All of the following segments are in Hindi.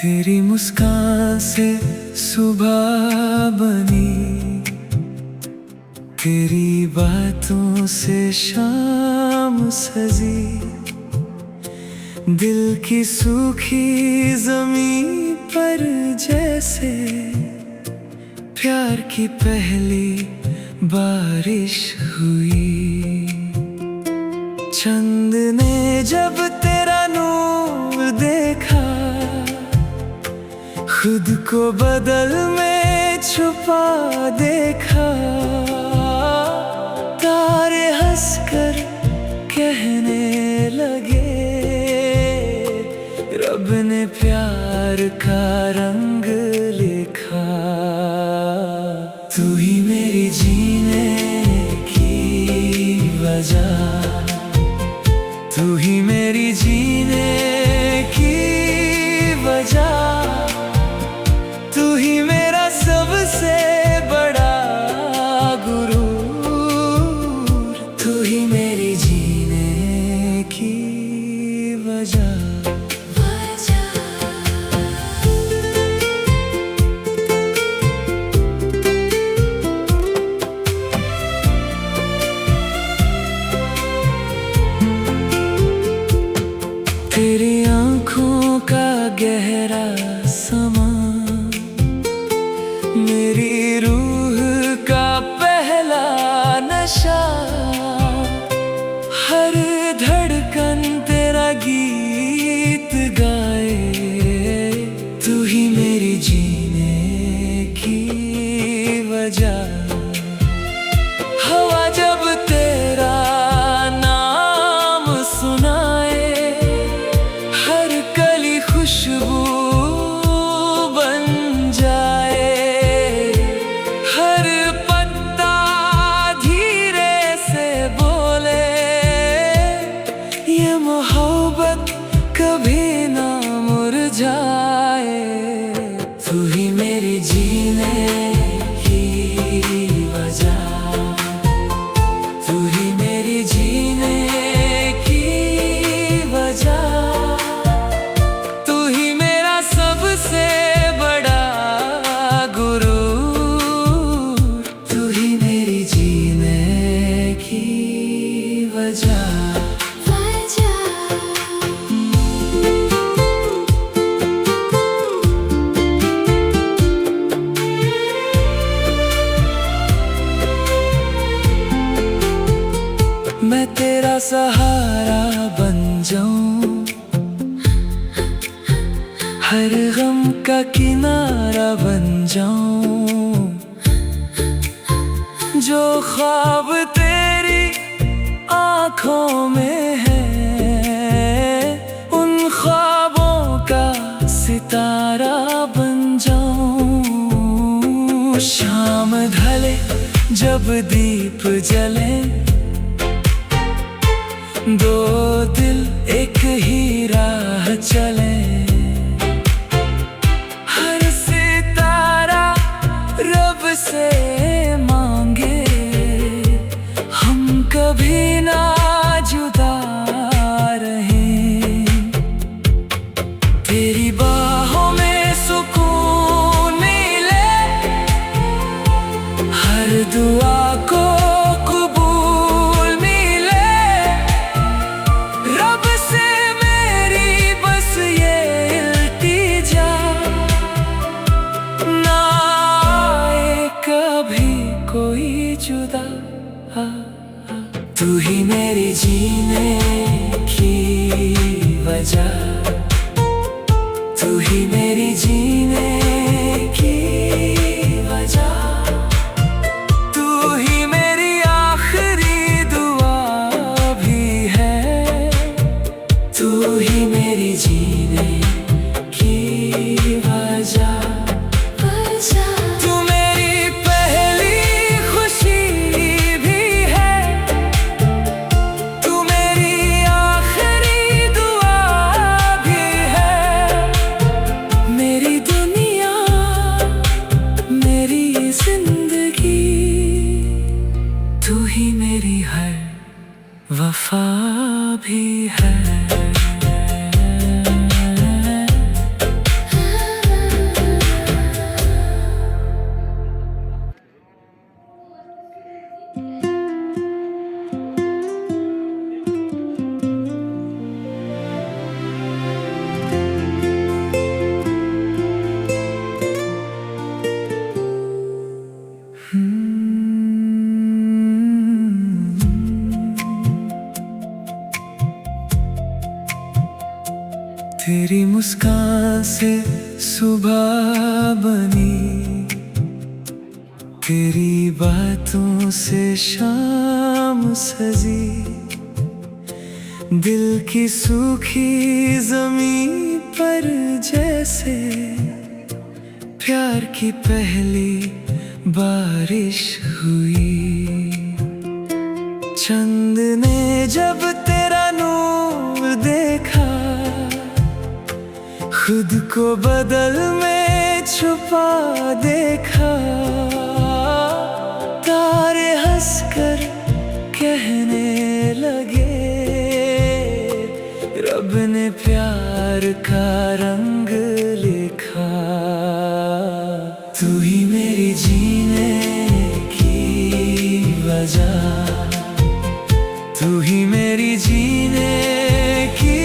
तेरी मुस्कान से सुबह बनी, तेरी बातों से शाम सजी। दिल की सूखी जमीन पर जैसे प्यार की पहली बारिश हुई। चंद ने जब तेरा नूर देखा, खुद को बदल में छुपा देखा। तारे हंसकर कहने लगे, रब ने प्यार का रंग लिखा। तू ही मेरी जीने की वजह, तू ही मेरी जीने की वजह। तू ही मेरा सबसे बड़ा गुरूर, तू ही मेरी जीने की वजह। तेरी आँखों का गहरा समा, मेरी रूह का पहला नशा। हर धड़कन तेरा गीत गाए, तू ही मेरी जीने की वजह। हवा जब तेरा नाम सुनाए, हर कली खुशबू बन जाए। हर पत्ता धीरे से बोले, ये मोहब्बत कभी ना मुरझाए। तू ही मेरी जीने की वजह, तू ही मेरी जीने की वजह। तू ही मेरा सबसे बड़ा गुरूर, तू ही मेरी जीने की वजह। मैं तेरा सहारा बन जाऊं, हर गम का किनारा बन जाऊं। जो ख्वाब तेरी आँखों में है, उन ख्वाबों का सितारा बन जाऊं। शाम ढले जब दीप जले, दो दिल एक ही राह चले। हर सितारा रब से मांगे, हम कभी ना जुदा रहें। तेरी बाहों में सुकून मिले, हर दुआ को कोई जुदा। तू ही मेरी जीने की वजह, तू ही मेरी जीने की वजह। तू ही मेरी आखिरी दुआ भी है, तू ही मेरी जीने की वजह। तू ही मेरी हर वफा भी है। तेरी मुस्कान से सुबह बनी, तेरी बातों से शाम सजी। दिल की सूखी जमीन पर जैसे प्यार की पहली बारिश हुई। चंद ने जब तेरा नूर देखा, खुद को बदल में छुपा देखा। तारे हंसकर कहने लगे, रब ने प्यार का रंग लिखा। तू ही मेरी जीने की वजह, तू ही मेरी जीने की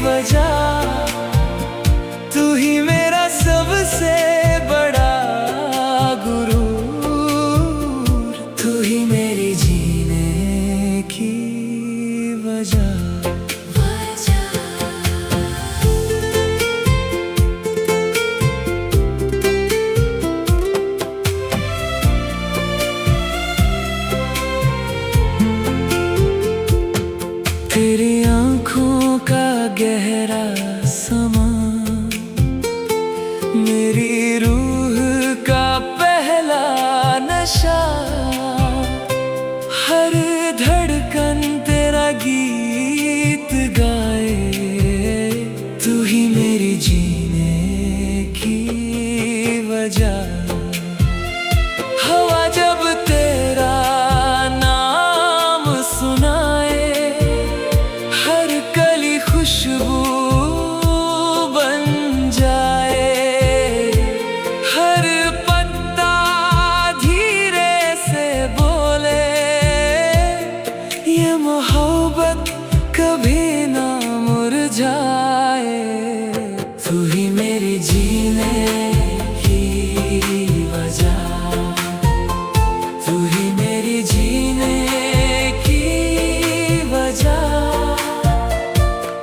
वजह। तू ही मेरा सबसे बड़ा गुरूर, तू ही मेरी जीने की वजह। तेरी आँखों का गहरा समा, मेरी रूह का पहला नशा। हर धड़कन तेरा गीत गाए, तू ही मेरी जीने की वजह। हवा जब तेरा नाम सुनाए, हर कली खुशबू बन जाए। हर पत्ता धीरे से बोले, ये मोहब्बत कभी ना मुरझाए। तू ही मेरी जीने की वजह, तू ही मेरी जीने की वजह।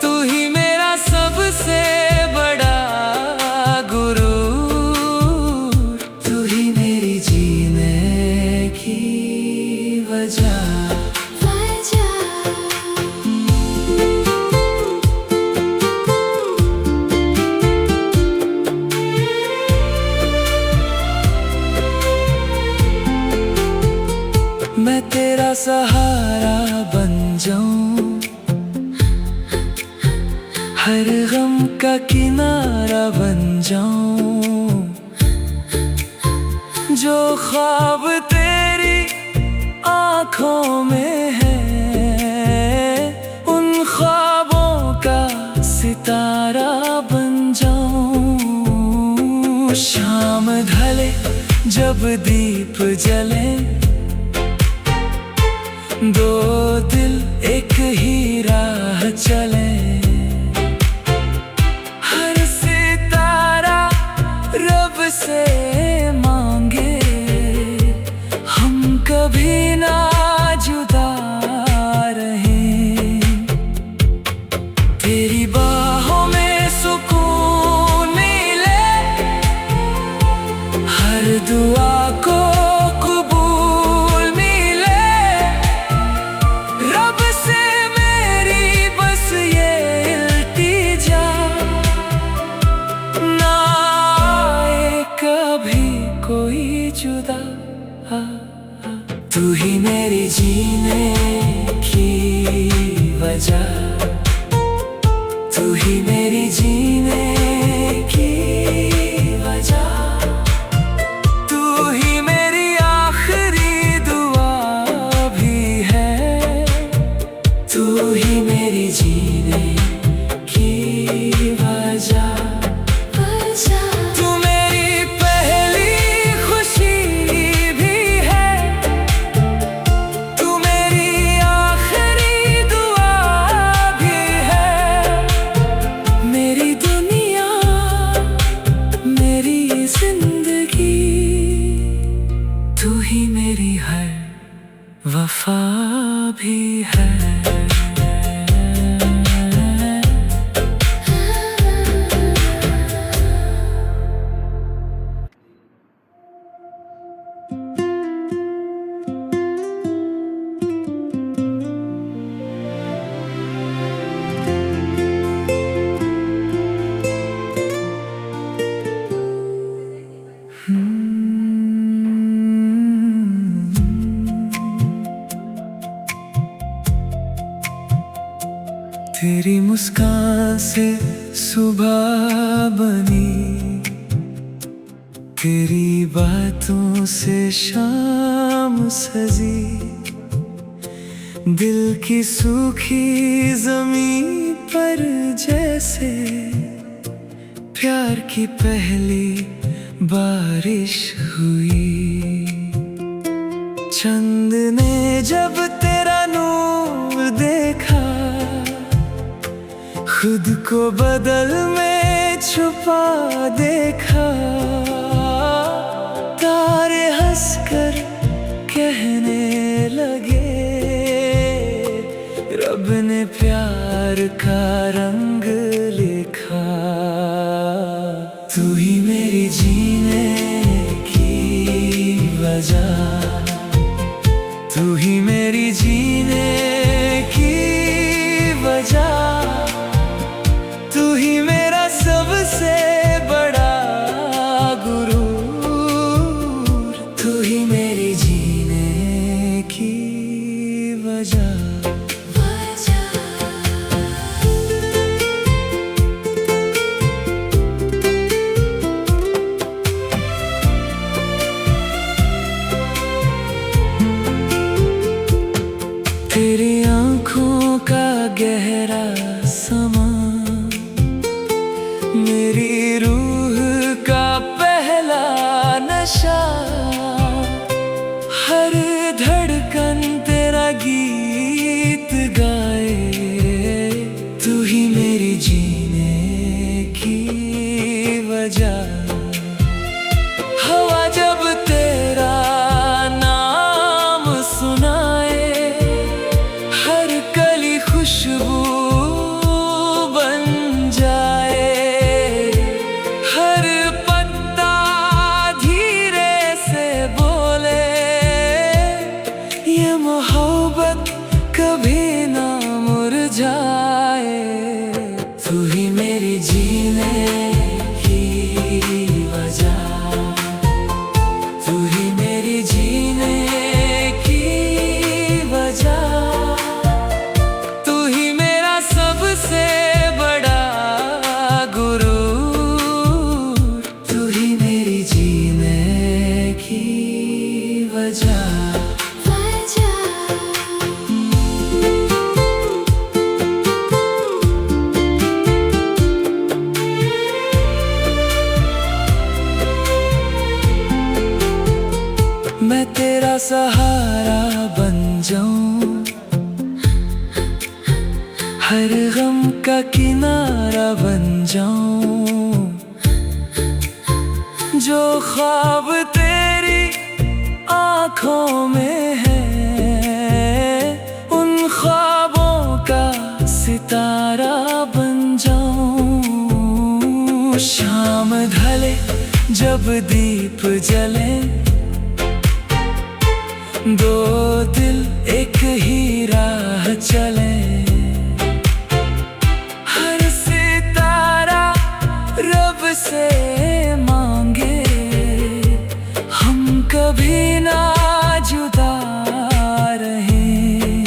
तू ही मेरा सबसे बड़ा गुरूर, तू ही मेरी जीने की वजह। मैं तेरा सहारा बन जाऊं, हर गम का किनारा बन जाऊं। जो ख्वाब तेरी आँखों में है, उन ख्वाबों का सितारा बन जाऊं। शाम ढले जब दीप जले, दो दिल एक ही राह चले। हर सितारा रब से मांगे, हम कभी ना जुदा रहें। तेरी बाहों में सुकून मिले, हर दुआ को कोई जुदा। तू ही मेरी जीने की वजह, तू ही मेरी जीने की वजह। तू ही मेरी आखिरी दुआ भी है, तू ही मेरी जीने की वजह। वफा भी है। तेरी मुस्कान से सुबह बनी, तेरी बातों से शाम सजी। दिल की सूखी जमीन पर जैसे प्यार की पहली बारिश हुई। चंद ने जब तेरा नूर देखा, खुद को बदल में छुपा देखा। तारे हंसकर कहने लगे, रब ने प्यार का रंग लिखा। तू ही मेरी जीने की वजह, तू ही मेरी जीने की वजह। तू ही मेरा सबसे बड़ा गुरूर, तू ही मेरी जीने की वजह। तेरी आँखों का गहरा समा, मेरी रूह का पहला नशा। हर धड़कन तेरा गीत गाए, तू ही मेरी जीने की वजह। हवा जब तेरा नाम सुनाए, हर कली खुशबू बन जाए। हर पत्ता धीरे से बोले, ये मोहब्बत कभी ना मुरझाए। तू ही मेरी जीने की वजह, तू ही मेरी जीने की वजह। तू ही मेरा सबसे बड़ा गुरूर, तू ही मेरी जीने की वजह। मैं तेरा सहारा बन जाऊं, हर गम का किनारा बन जाऊं। जो ख्वाब तेरी आँखों में है, उन ख्वाबों का सितारा बन जाऊं। शाम ढले जब दीप जले, दो दिल एक ही राह चले। हर सितारा रब से मांगे, हम कभी ना जुदा रहें।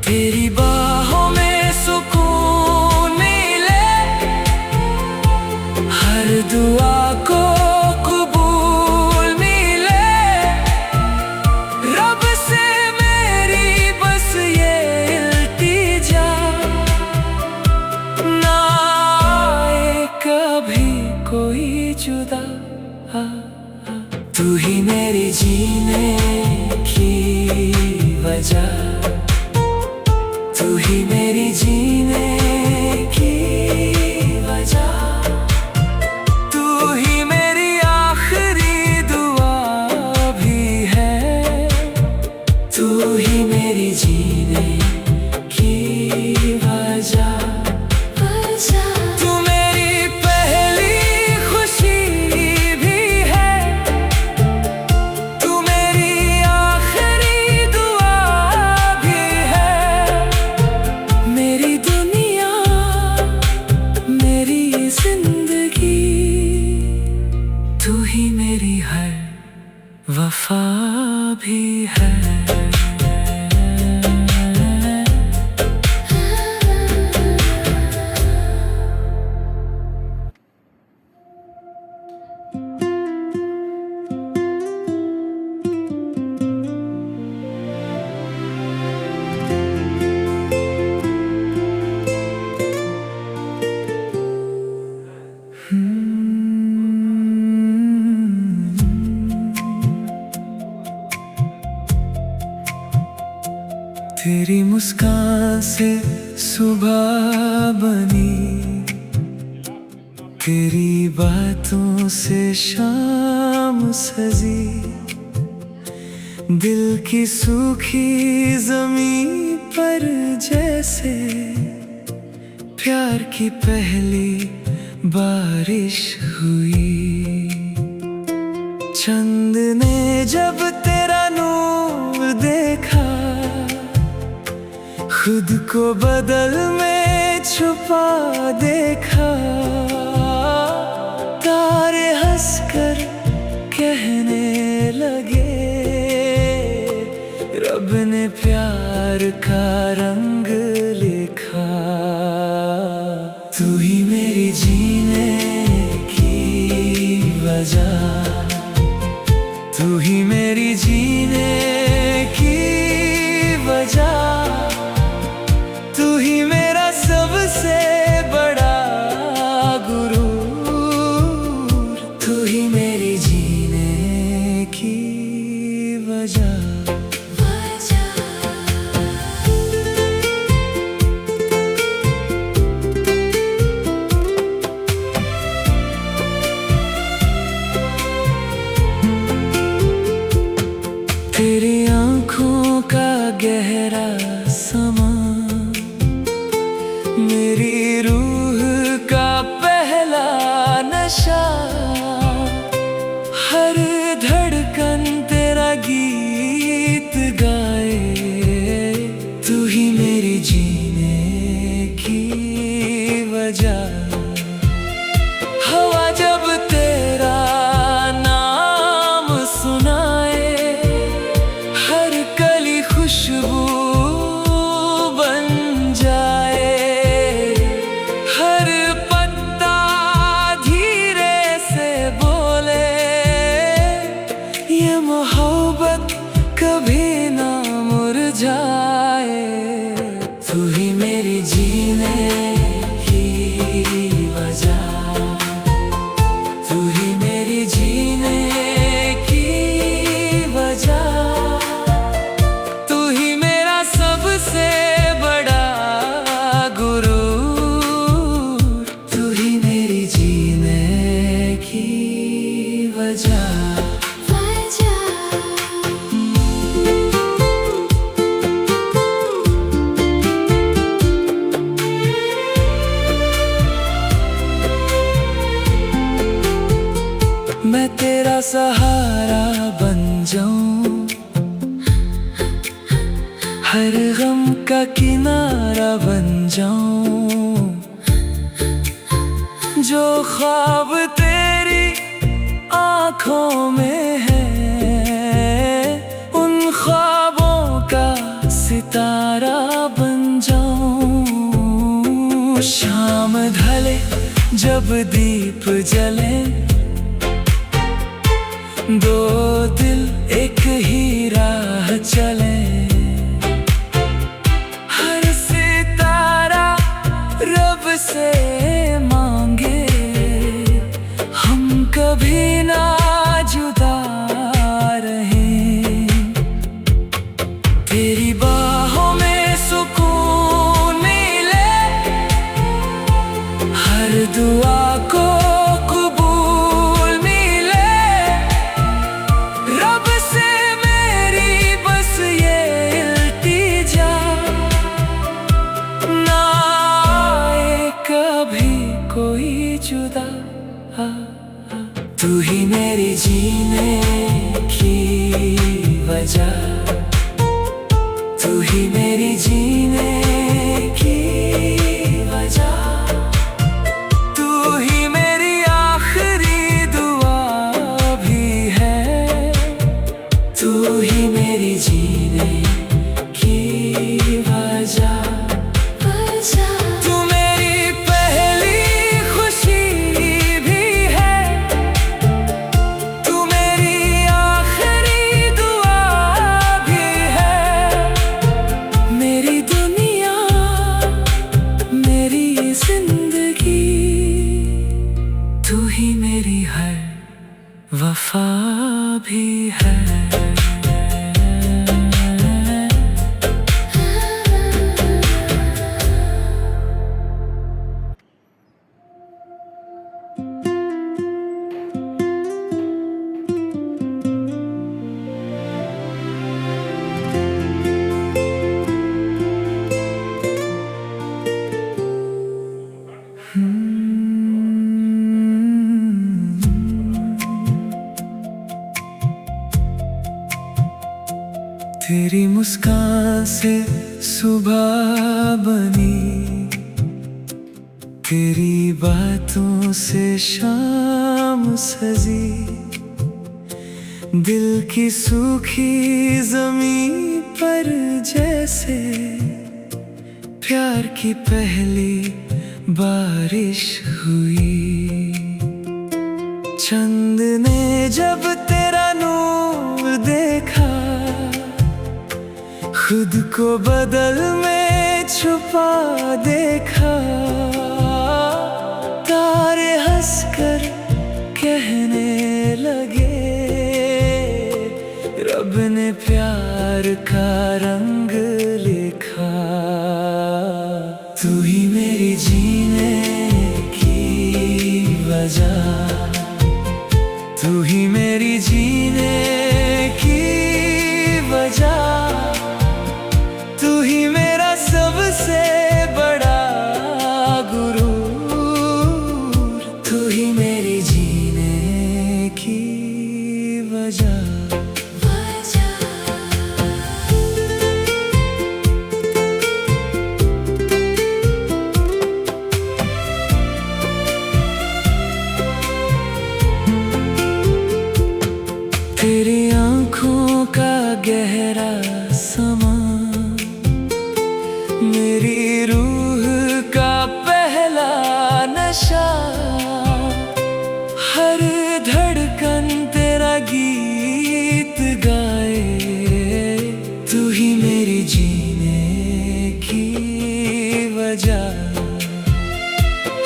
तेरी बाहों में सुकून मिले, हर दुआ को कोई जुदा। तू ही मेरी जीने की वजह, तू ही मेरी जीने की वजह। तू ही मेरी आखिरी दुआ भी है, तू ही मेरी जीने की वजह। वफा भी है। तेरी मुस्कान से सुबह बनी, तेरी बातों से शाम सजी। दिल की सूखी जमीन पर जैसे प्यार की पहली बारिश हुई। चंद ने जब तेरा नूर देखा, खुद को बदल में छुपा देखा। तारे हंसकर कहने लगे, रब ने प्यार का रंग लिखा। तू ही मेरी जीने की वजह, तू ही मेरी जीने की वजह। तू ही मेरा सबसे बड़ा गुरूर, तू ही मेरी जीने की वजह। तेरी आँखों का गहरा समा, मेरी रूह का पहला नशा। हर धड़कन तेरा गीत गाए, तू ही मेरी जीने की वजह। हवा जब तेरा नाम सुनाए, हर कली खुशबू बन जाए। हर पत्ता धीरे से बोले, ये मोहब्बत कभी ना मुरझाए। तू ही मेरी जीने की वजह, तू ही मेरी जीने की वजह। तू ही मेरा सबसे बड़ा गुरूर, तू ही मेरी जीने की वजह। मैं तेरा सहारा बन जाऊं, हर गम का किनारा बन जाऊं। जो ख्वाब तेरी आँखों में है, उन ख्वाबों का सितारा बन जाऊं। शाम ढले जब दीप जले, दो दिल एक ही राह चले। हर सितारा रब से मांगे, हम कभी ना जुदा रहें। तेरी बाहों में सुकून मिले, हर दुआ को कोई जुदा। तू ही मेरी जीने की वजह, तू ही मेरी जीने की वजह। तू ही मेरी आखिरी दुआ भी है, तू ही मेरी जीने की वजह। तू ही मेरी हर वफा भी है। तेरी मुस्कान से सुबह बनी, तेरी बातों से शाम सजी। दिल की सूखी जमीन पर जैसे प्यार की पहली बारिश हुई। चंद ने जब तेरा नूर देखा, खुद को बदल में छुपा देखा। तारे हंसकर कहने लगे, रब ने प्यार का रंग लिखा। तू ही मेरी जीने की वजह, तू ही मेरी जीने की वजह। तू ही मेरा सबसे बड़ा गुरूर, तू ही मेरी जीने की वजह। तेरी आँखों का गहरा समा, मेरी रूह का पहला नशा। हर धड़कन तेरा गीत गाए, तू ही मेरी जीने की वजह।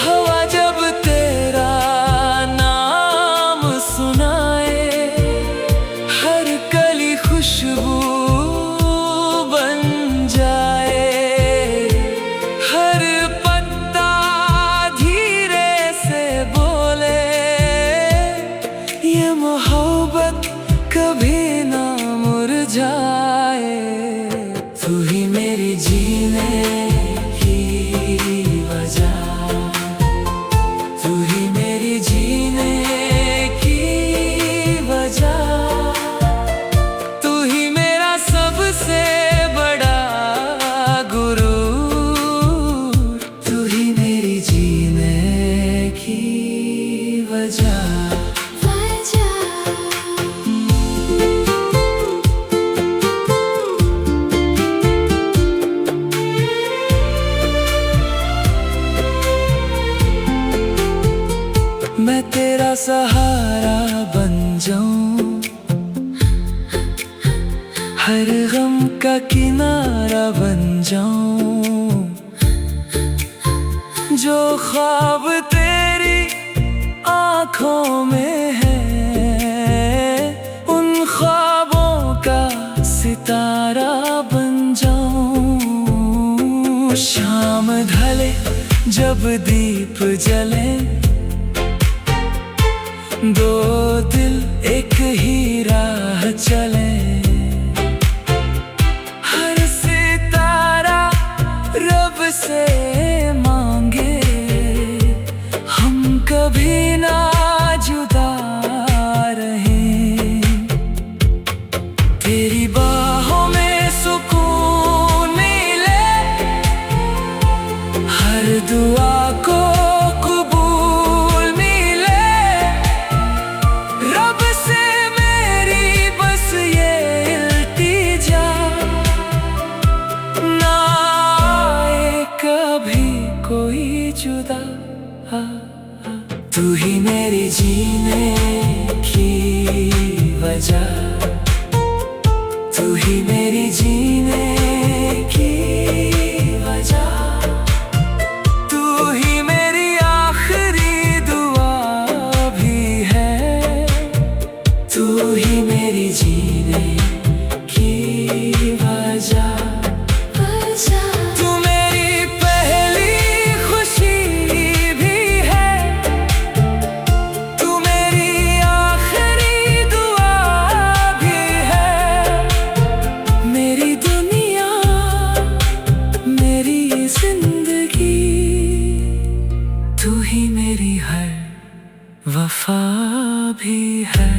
हवा जब तेरा नाम सुनाए, हर कली खुशबू बन जाए। हर पत्ता धीरे से बोले, ये मोहब्बत कभी ना मुरझाए। तू ही मेरी जीने की वजह, तू ही मेरी जीने की वजह। तू ही मेरा सबसे बड़ा गुरूर, तू ही मेरी जीने की वजह। मैं तेरा सहारा बन जाऊं, हर गम का किनारा बन जाऊं। जो ख्वाब तेरी आँखों में है, उन ख्वाबों का सितारा बन जाऊं। शाम ढले जब दीप जले, दो दिल एक ही राह चले। हर सितारा रब से मांगे, हम कभी ना जुदा रहें। तेरी बाहों में सुकून मिले, हर दुआ को कोई जुदा। तू ही मेरी जीने की वजह, तू ही मेरी जीने की वजह। तू ही मेरी आखिरी दुआ भी है, तू ही मेरी जीने की वजह। तू ही मेरी हर वफा भी है।